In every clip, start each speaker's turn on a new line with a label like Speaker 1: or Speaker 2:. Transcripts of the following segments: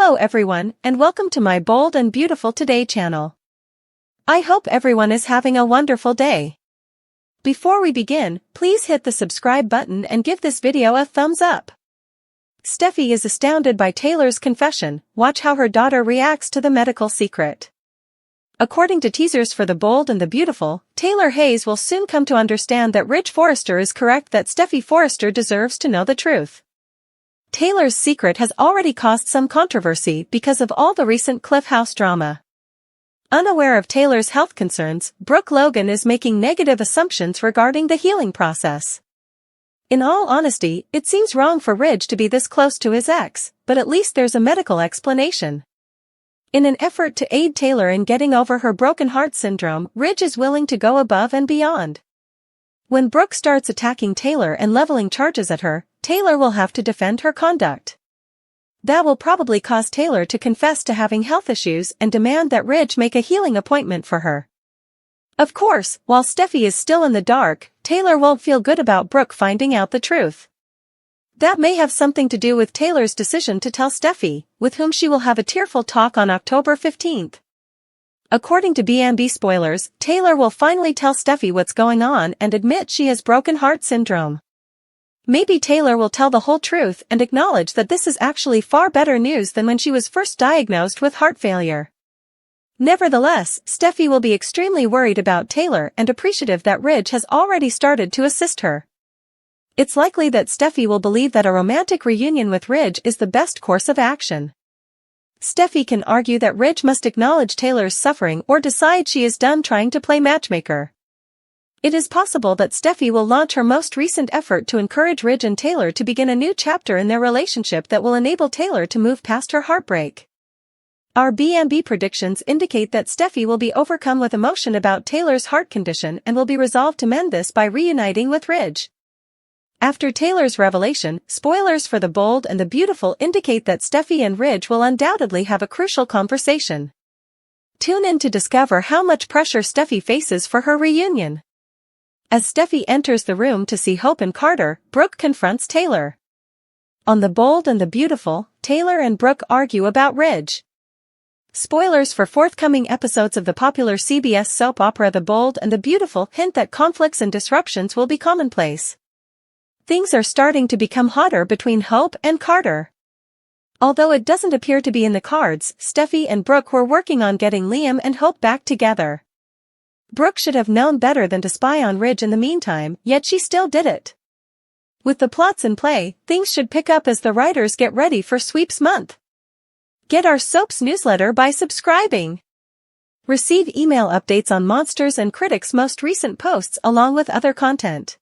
Speaker 1: Hello everyone, and welcome to my Bold and Beautiful Today channel. I hope everyone is having a wonderful day. Before we begin, please hit the subscribe button and give this video a thumbs up. Steffy is astounded by Taylor's confession. Watch how her daughter reacts to the medical secret. According to teasers for The Bold and the Beautiful, Taylor Hayes will soon come to understand that Ridge Forrester is correct, that Steffy Forrester deserves to know the truth. Taylor's secret has already caused some controversy because of all the recent Cliff House drama. Unaware of Taylor's health concerns, Brooke Logan is making negative assumptions regarding the healing process. In all honesty, it seems wrong for Ridge to be this close to his ex, but at least there's a medical explanation. In an effort to aid Taylor in getting over her broken heart syndrome, Ridge is willing to go above and beyond. When Brooke starts attacking Taylor and leveling charges at her, Taylor will have to defend her conduct. That will probably cause Taylor to confess to having health issues and demand that Ridge make a healing appointment for her. Of course, while Steffy is still in the dark, Taylor won't feel good about Brooke finding out the truth. That may have something to do with Taylor's decision to tell Steffy, with whom she will have a tearful talk on October 15th. According to B&B spoilers, Taylor will finally tell Steffy what's going on and admit she has broken heart syndrome. Maybe Taylor will tell the whole truth and acknowledge that this is actually far better news than when she was first diagnosed with heart failure. Nevertheless, Steffy will be extremely worried about Taylor and appreciative that Ridge has already started to assist her. It's likely that Steffy will believe that a romantic reunion with Ridge is the best course of action. Steffy can argue that Ridge must acknowledge Taylor's suffering or decide she is done trying to play matchmaker. It is possible that Steffy will launch her most recent effort to encourage Ridge and Taylor to begin a new chapter in their relationship that will enable Taylor to move past her heartbreak. Our B&B predictions indicate that Steffy will be overcome with emotion about Taylor's heart condition and will be resolved to mend this by reuniting with Ridge. After Taylor's revelation, spoilers for The Bold and the Beautiful indicate that Steffy and Ridge will undoubtedly have a crucial conversation. Tune in to discover how much pressure Steffy faces for her reunion. As Steffy enters the room to see Hope and Carter, Brooke confronts Taylor. On The Bold and the Beautiful, Taylor and Brooke argue about Ridge. Spoilers for forthcoming episodes of the popular CBS soap opera The Bold and the Beautiful hint that conflicts and disruptions will be commonplace. Things are starting to become hotter between Hope and Carter. Although it doesn't appear to be in the cards, Steffy and Brooke were working on getting Liam and Hope back together. Brooke should have known better than to spy on Ridge in the meantime, yet she still did it. With the plots in play, things should pick up as the writers get ready for Sweeps Month. Get our soaps newsletter by subscribing. Receive email updates on Monsters and Critics' most recent posts along with other content.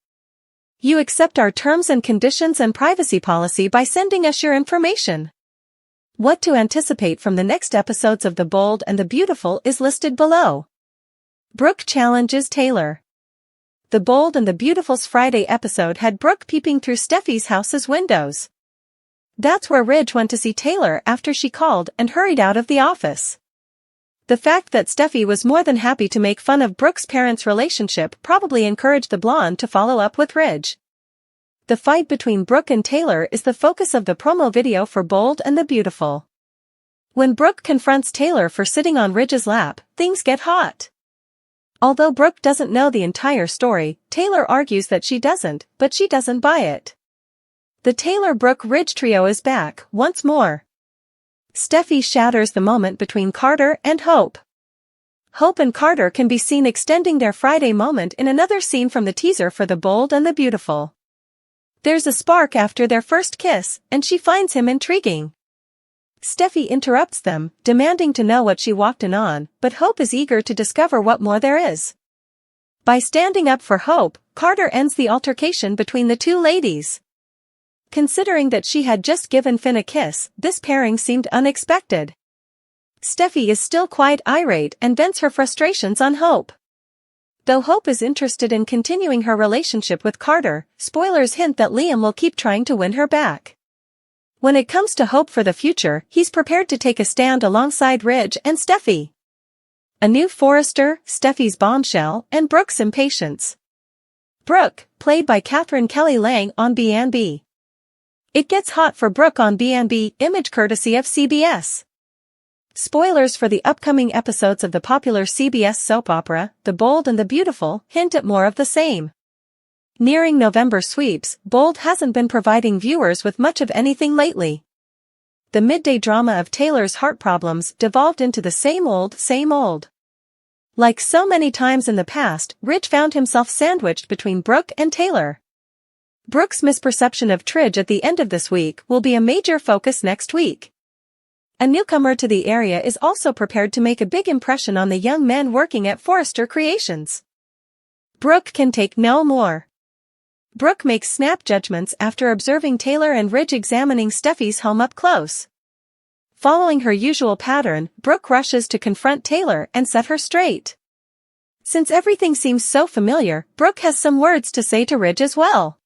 Speaker 1: You accept our terms and conditions and privacy policy by sending us your information. What to anticipate from the next episodes of The Bold and the Beautiful is listed below. Brooke challenges Taylor. The Bold and the Beautiful's Friday episode had Brooke peeping through Steffy's house's windows. That's where Ridge went to see Taylor after she called and hurried out of the office. The fact that Steffy was more than happy to make fun of Brooke's parents' relationship probably encouraged the blonde to follow up with Ridge. The fight between Brooke and Taylor is the focus of the promo video for Bold and the Beautiful. When Brooke confronts Taylor for sitting on Ridge's lap, things get hot. Although Brooke doesn't know the entire story, Taylor argues that she doesn't, but she doesn't buy it. The Taylor-Brooke-Ridge trio is back, once more. Steffy shatters the moment between Carter and Hope. Hope and Carter can be seen extending their Friday moment in another scene from the teaser for The Bold and the Beautiful. There's a spark after their first kiss, and she finds him intriguing. Steffy interrupts them, demanding to know what she walked in on, but Hope is eager to discover what more there is. By standing up for Hope, Carter ends the altercation between the two ladies. Considering that she had just given Finn a kiss, this pairing seemed unexpected. Steffy is still quite irate and vents her frustrations on Hope. Though Hope is interested in continuing her relationship with Carter, spoilers hint that Liam will keep trying to win her back. When it comes to Hope for the future, he's prepared to take a stand alongside Ridge and Steffy. A new Forrester, Steffy's Bombshell, and Brooke's impatience. Brooke, played by Catherine Kelly Lang on B&B. It gets hot for Brooke on B&B, image courtesy of CBS. Spoilers for the upcoming episodes of the popular CBS soap opera, The Bold and the Beautiful, hint at more of the same. Nearing November sweeps, Bold hasn't been providing viewers with much of anything lately. The midday drama of Taylor's heart problems devolved into the same old, same old. Like so many times in the past, Ridge found himself sandwiched between Brooke and Taylor. Brooke's misperception of Tridge at the end of this week will be a major focus next week. A newcomer to the area is also prepared to make a big impression on the young men working at Forrester Creations. Brooke can take no more. Brooke makes snap judgments after observing Taylor and Ridge examining Steffy's home up close. Following her usual pattern, Brooke rushes to confront Taylor and set her straight. Since everything seems so familiar, Brooke has some words to say to Ridge as well.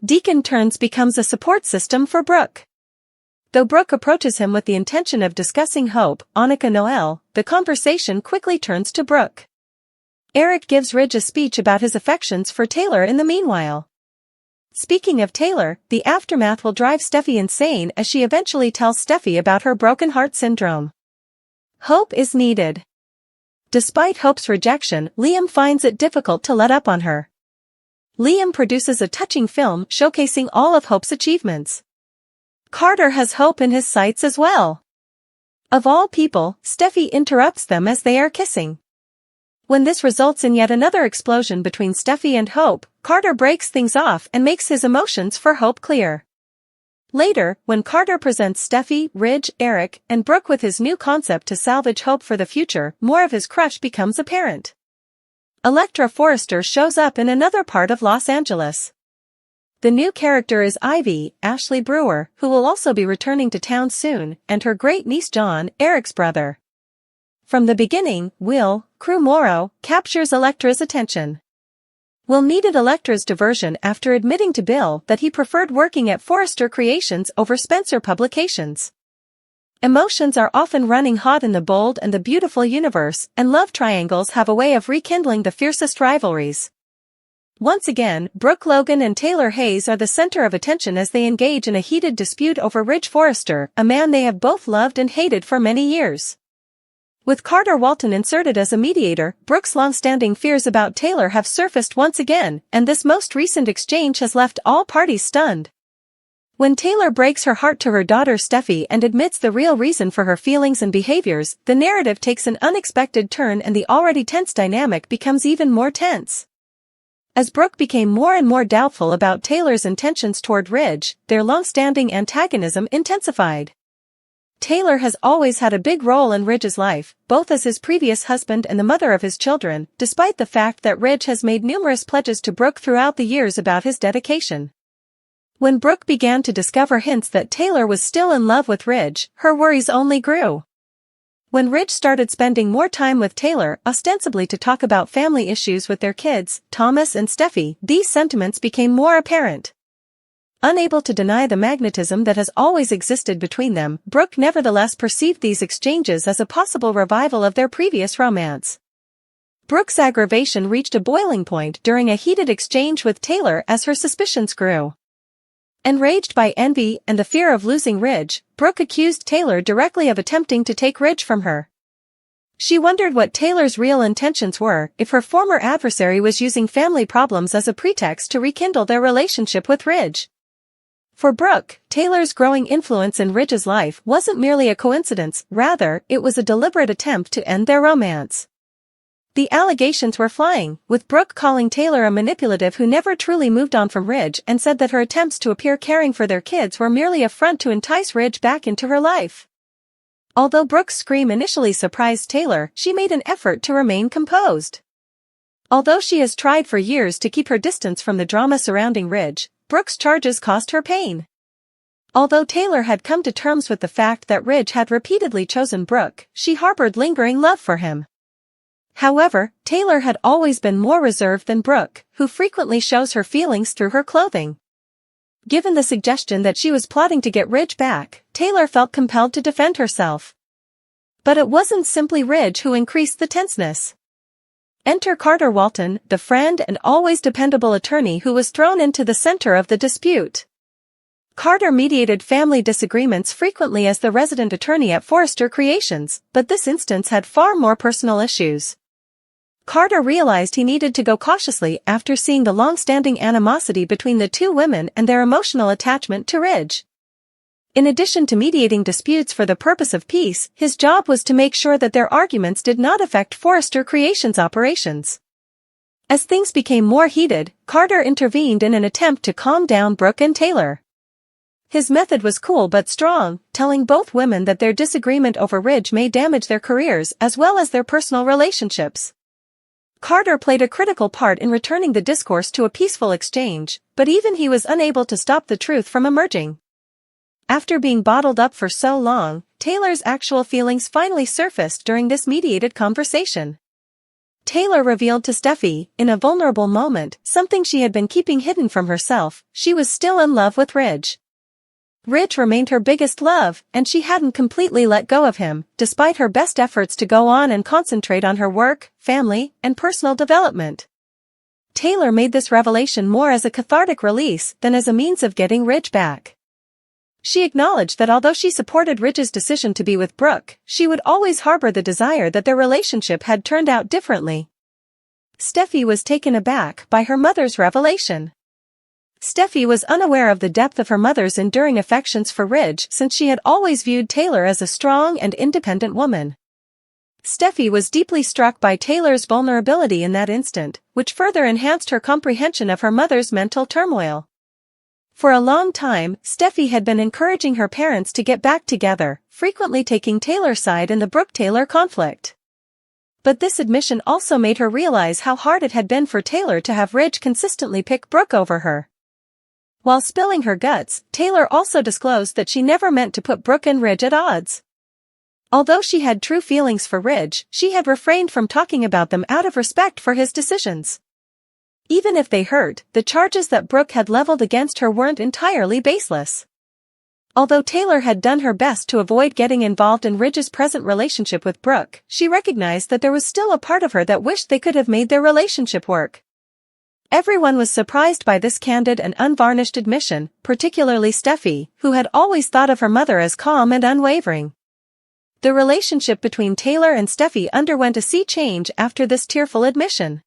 Speaker 1: Deacon turns becomes a support system for Brooke. Though Brooke approaches him with the intention of discussing Hope, Annika Noel, the conversation quickly turns to Brooke. Eric gives Ridge a speech about his affections for Taylor in the meanwhile. Speaking of Taylor, the aftermath will drive Steffy insane as she eventually tells Steffy about her broken heart syndrome. Hope is needed. Despite Hope's rejection, Liam finds it difficult to let up on her. Liam produces a touching film showcasing all of Hope's achievements. Carter has Hope in his sights as well. Of all people, Steffy interrupts them as they are kissing. When this results in yet another explosion between Steffy and Hope, Carter breaks things off and makes his emotions for Hope clear. Later, when Carter presents Steffy, Ridge, Eric, and Brooke with his new concept to salvage Hope for the future, more of his crush becomes apparent. Electra Forrester shows up in another part of Los Angeles. The new character is Ivy, Ashley Brewer, who will also be returning to town soon, and her great-niece John, Eric's brother. From the beginning, Will, Crew Morrow, captures Electra's attention. Will needed Electra's diversion after admitting to Bill that he preferred working at Forrester Creations over Spencer Publications. Emotions are often running hot in the Bold and the Beautiful universe, and love triangles have a way of rekindling the fiercest rivalries. Once again, Brooke Logan and Taylor Hayes are the center of attention as they engage in a heated dispute over Ridge Forrester, a man they have both loved and hated for many years. With Carter Walton inserted as a mediator, Brooke's long-standing fears about Taylor have surfaced once again, and this most recent exchange has left all parties stunned. When Taylor breaks her heart to her daughter Steffy and admits the real reason for her feelings and behaviors, the narrative takes an unexpected turn and the already tense dynamic becomes even more tense. As Brooke became more and more doubtful about Taylor's intentions toward Ridge, their long-standing antagonism intensified. Taylor has always had a big role in Ridge's life, both as his previous husband and the mother of his children, despite the fact that Ridge has made numerous pledges to Brooke throughout the years about his dedication. When Brooke began to discover hints that Taylor was still in love with Ridge, her worries only grew. When Ridge started spending more time with Taylor, ostensibly to talk about family issues with their kids, Thomas and Steffy, these sentiments became more apparent. Unable to deny the magnetism that has always existed between them, Brooke nevertheless perceived these exchanges as a possible revival of their previous romance. Brooke's aggravation reached a boiling point during a heated exchange with Taylor as her suspicions grew. Enraged by envy and the fear of losing Ridge, Brooke accused Taylor directly of attempting to take Ridge from her. She wondered what Taylor's real intentions were, if her former adversary was using family problems as a pretext to rekindle their relationship with Ridge. For Brooke, Taylor's growing influence in Ridge's life wasn't merely a coincidence, rather, it was a deliberate attempt to end their romance. The allegations were flying, with Brooke calling Taylor a manipulative who never truly moved on from Ridge and said that her attempts to appear caring for their kids were merely a front to entice Ridge back into her life. Although Brooke's scream initially surprised Taylor, she made an effort to remain composed. Although she has tried for years to keep her distance from the drama surrounding Ridge, Brooke's charges caused her pain. Although Taylor had come to terms with the fact that Ridge had repeatedly chosen Brooke, she harbored lingering love for him. However, Taylor had always been more reserved than Brooke, who frequently shows her feelings through her clothing. Given the suggestion that she was plotting to get Ridge back, Taylor felt compelled to defend herself. But it wasn't simply Ridge who increased the tenseness. Enter Carter Walton, the friend and always dependable attorney who was thrown into the center of the dispute. Carter mediated family disagreements frequently as the resident attorney at Forrester Creations, but this instance had far more personal issues. Carter realized he needed to go cautiously after seeing the long-standing animosity between the two women and their emotional attachment to Ridge. In addition to mediating disputes for the purpose of peace, his job was to make sure that their arguments did not affect Forrester Creations' operations. As things became more heated, Carter intervened in an attempt to calm down Brooke and Taylor. His method was cool but strong, telling both women that their disagreement over Ridge may damage their careers as well as their personal relationships. Carter played a critical part in returning the discourse to a peaceful exchange, but even he was unable to stop the truth from emerging. After being bottled up for so long, Taylor's actual feelings finally surfaced during this mediated conversation. Taylor revealed to Steffy, in a vulnerable moment, something she had been keeping hidden from herself: she was still in love with Ridge. Ridge remained her biggest love, and she hadn't completely let go of him, despite her best efforts to go on and concentrate on her work, family, and personal development. Taylor made this revelation more as a cathartic release than as a means of getting Ridge back. She acknowledged that although she supported Ridge's decision to be with Brooke, she would always harbor the desire that their relationship had turned out differently. Steffy was taken aback by her mother's revelation. Steffy was unaware of the depth of her mother's enduring affections for Ridge since she had always viewed Taylor as a strong and independent woman. Steffy was deeply struck by Taylor's vulnerability in that instant, which further enhanced her comprehension of her mother's mental turmoil. For a long time, Steffy had been encouraging her parents to get back together, frequently taking Taylor's side in the Brooke-Taylor conflict. But this admission also made her realize how hard it had been for Taylor to have Ridge consistently pick Brooke over her. While spilling her guts, Taylor also disclosed that she never meant to put Brooke and Ridge at odds. Although she had true feelings for Ridge, she had refrained from talking about them out of respect for his decisions. Even if they hurt, the charges that Brooke had leveled against her weren't entirely baseless. Although Taylor had done her best to avoid getting involved in Ridge's present relationship with Brooke, she recognized that there was still a part of her that wished they could have made their relationship work. Everyone was surprised by this candid and unvarnished admission, particularly Steffy, who had always thought of her mother as calm and unwavering. The relationship between Taylor and Steffy underwent a sea change after this tearful admission.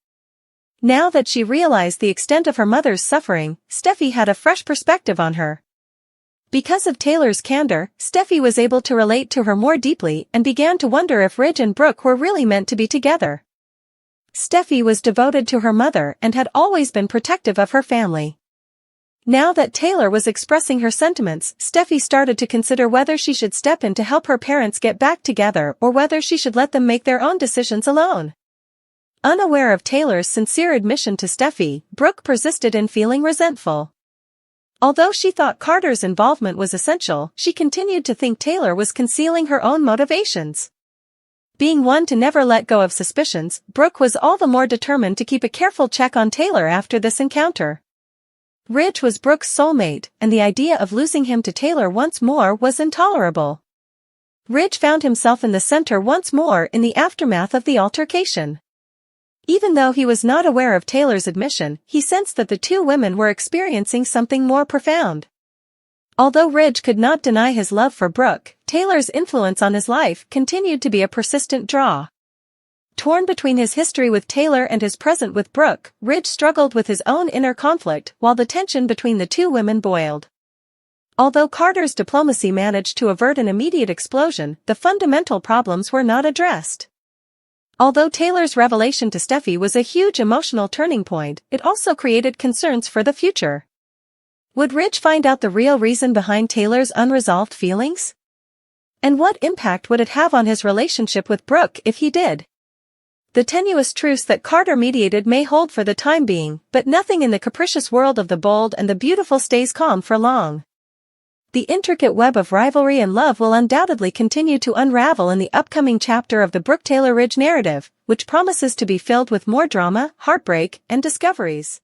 Speaker 1: Now that she realized the extent of her mother's suffering, Steffy had a fresh perspective on her. Because of Taylor's candor, Steffy was able to relate to her more deeply and began to wonder if Ridge and Brooke were really meant to be together. Steffy was devoted to her mother and had always been protective of her family. Now that Taylor was expressing her sentiments, Steffy started to consider whether she should step in to help her parents get back together or whether she should let them make their own decisions alone. Unaware of Taylor's sincere admission to Steffy, Brooke persisted in feeling resentful. Although she thought Carter's involvement was essential, she continued to think Taylor was concealing her own motivations. Being one to never let go of suspicions, Brooke was all the more determined to keep a careful check on Taylor after this encounter. Ridge was Brooke's soulmate, and the idea of losing him to Taylor once more was intolerable. Ridge found himself in the center once more in the aftermath of the altercation. Even though he was not aware of Taylor's admission, he sensed that the two women were experiencing something more profound. Although Ridge could not deny his love for Brooke, Taylor's influence on his life continued to be a persistent draw. Torn between his history with Taylor and his present with Brooke, Ridge struggled with his own inner conflict while the tension between the two women boiled. Although Carter's diplomacy managed to avert an immediate explosion, the fundamental problems were not addressed. Although Taylor's revelation to Steffy was a huge emotional turning point, it also created concerns for the future. Would Ridge find out the real reason behind Taylor's unresolved feelings? And what impact would it have on his relationship with Brooke if he did? The tenuous truce that Carter mediated may hold for the time being, but nothing in the capricious world of the bold and the beautiful stays calm for long. The intricate web of rivalry and love will undoubtedly continue to unravel in the upcoming chapter of the Brooke-Taylor Ridge narrative, which promises to be filled with more drama, heartbreak, and discoveries.